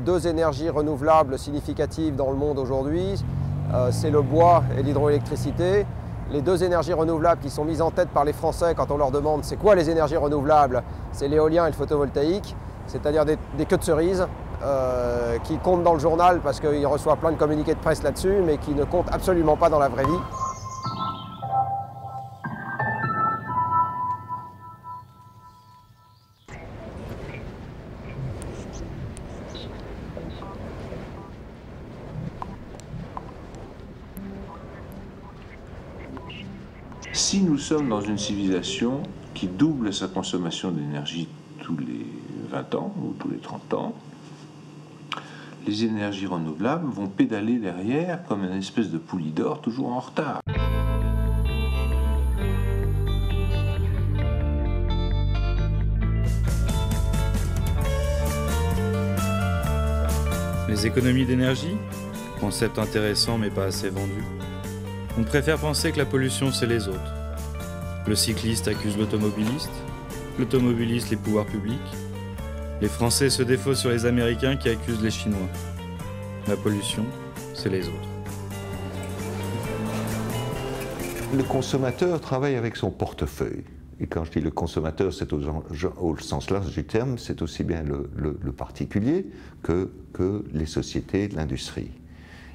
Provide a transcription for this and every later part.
deux énergies renouvelables significatives dans le monde aujourd'hui, c'est le bois et l'hydroélectricité. Les deux énergies renouvelables qui sont mises en tête par les Français quand on leur demande c'est quoi les énergies renouvelables, c'est l'éolien et le photovoltaïque, c'est-à-dire des queues de cerises qui comptent dans le journal parce qu'ils reçoivent plein de communiqués de presse là-dessus, mais qui ne comptent absolument pas dans la vraie vie. Si nous sommes dans une civilisation qui double sa consommation d'énergie tous les 20 ans ou tous les 30 ans, les énergies renouvelables vont pédaler derrière comme une espèce de poulie d'or toujours en retard. Les économies d'énergie, concept intéressant mais pas assez vendu. On préfère penser que la pollution c'est les autres. Le cycliste accuse l'automobiliste les pouvoirs publics. Les Français se défaussent sur les Américains qui accusent les Chinois. La pollution, c'est les autres. Le consommateur travaille avec son portefeuille. Et quand je dis le consommateur, c'est au sens large du terme, c'est aussi bien le particulier que les sociétés de l'industrie.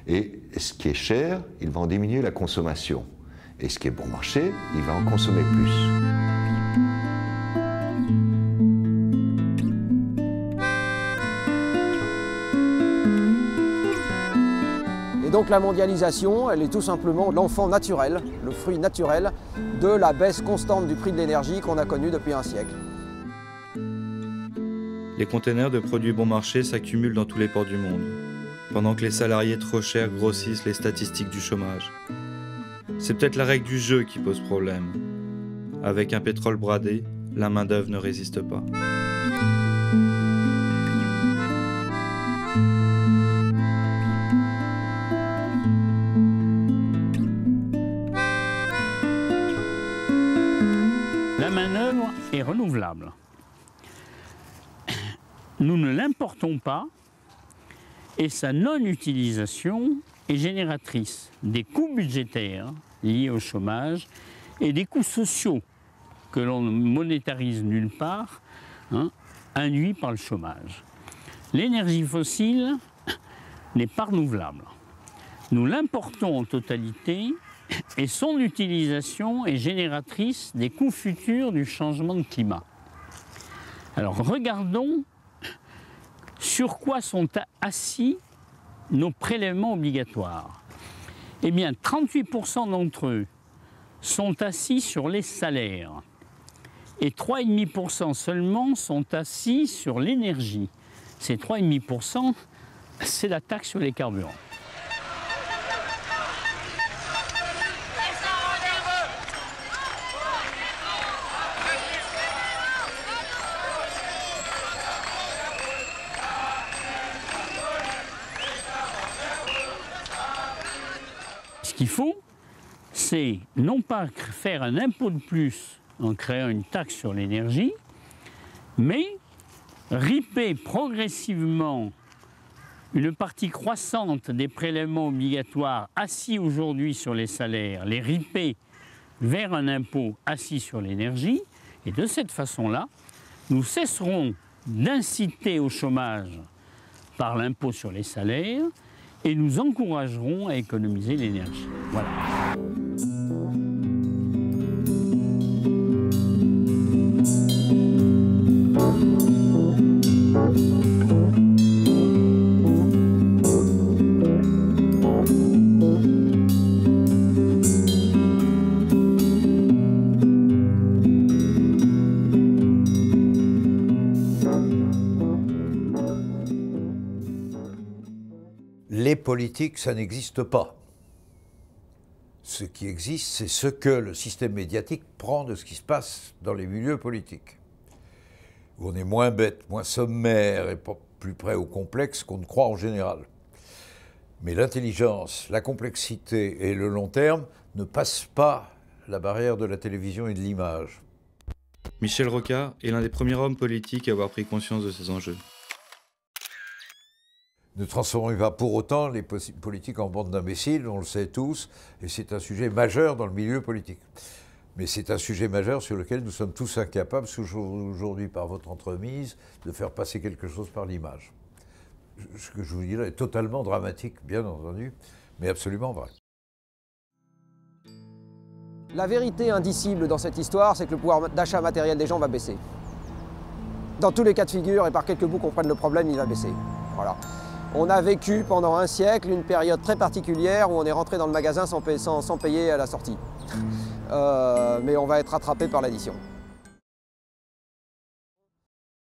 Et ce qui est cher, il va en diminuer la consommation. Et ce qui est bon marché, il va en consommer plus. Et donc la mondialisation, elle est tout simplement l'enfant naturel, le fruit naturel de la baisse constante du prix de l'énergie qu'on a connue depuis un siècle. Les containers de produits bon marché s'accumulent dans tous les ports du monde, pendant que les salariés trop chers grossissent les statistiques du chômage. C'est peut-être la règle du jeu qui pose problème. Avec un pétrole bradé, la main-d'œuvre ne résiste pas. La main-d'œuvre est renouvelable. Nous ne l'importons pas et sa non-utilisation est génératrice des coûts budgétaires liés au chômage et des coûts sociaux que l'on ne monétarise nulle part, induits par le chômage. L'énergie fossile n'est pas renouvelable. Nous l'importons en totalité et son utilisation est génératrice des coûts futurs du changement de climat. Alors regardons sur quoi sont assis nos prélèvements obligatoires. Eh bien, 38% d'entre eux sont assis sur les salaires et 3,5% seulement sont assis sur l'énergie. Ces 3,5%, c'est la taxe sur les carburants. Ce qu'il faut, c'est non pas faire un impôt de plus en créant une taxe sur l'énergie, mais riper progressivement une partie croissante des prélèvements obligatoires assis aujourd'hui sur les salaires, les riper vers un impôt assis sur l'énergie, et de cette façon-là, nous cesserons d'inciter au chômage par l'impôt sur les salaires, et nous encouragerons à économiser l'énergie. Voilà. Les politiques, ça n'existe pas. Ce qui existe, c'est ce que le système médiatique prend de ce qui se passe dans les milieux politiques. Où on est moins bête, moins sommaire et pas plus près au complexe qu'on ne croit en général. Mais l'intelligence, la complexité et le long terme ne passent pas la barrière de la télévision et de l'image. Michel Rocard est l'un des premiers hommes politiques à avoir pris conscience de ces enjeux. Ne transformons pas pour autant les politiques en bande d'imbéciles, on le sait tous, et c'est un sujet majeur dans le milieu politique. Mais c'est un sujet majeur sur lequel nous sommes tous incapables, aujourd'hui par votre entremise, de faire passer quelque chose par l'image. Ce que je vous dirais est totalement dramatique, bien entendu, mais absolument vrai. La vérité indicible dans cette histoire, c'est que le pouvoir d'achat matériel des gens va baisser. Dans tous les cas de figure, et par quelques bouts qu'on prenne le problème, il va baisser. Voilà. On a vécu pendant un siècle une période très particulière où on est rentré dans le magasin sans payer à la sortie. Mais on va être rattrapé par l'addition.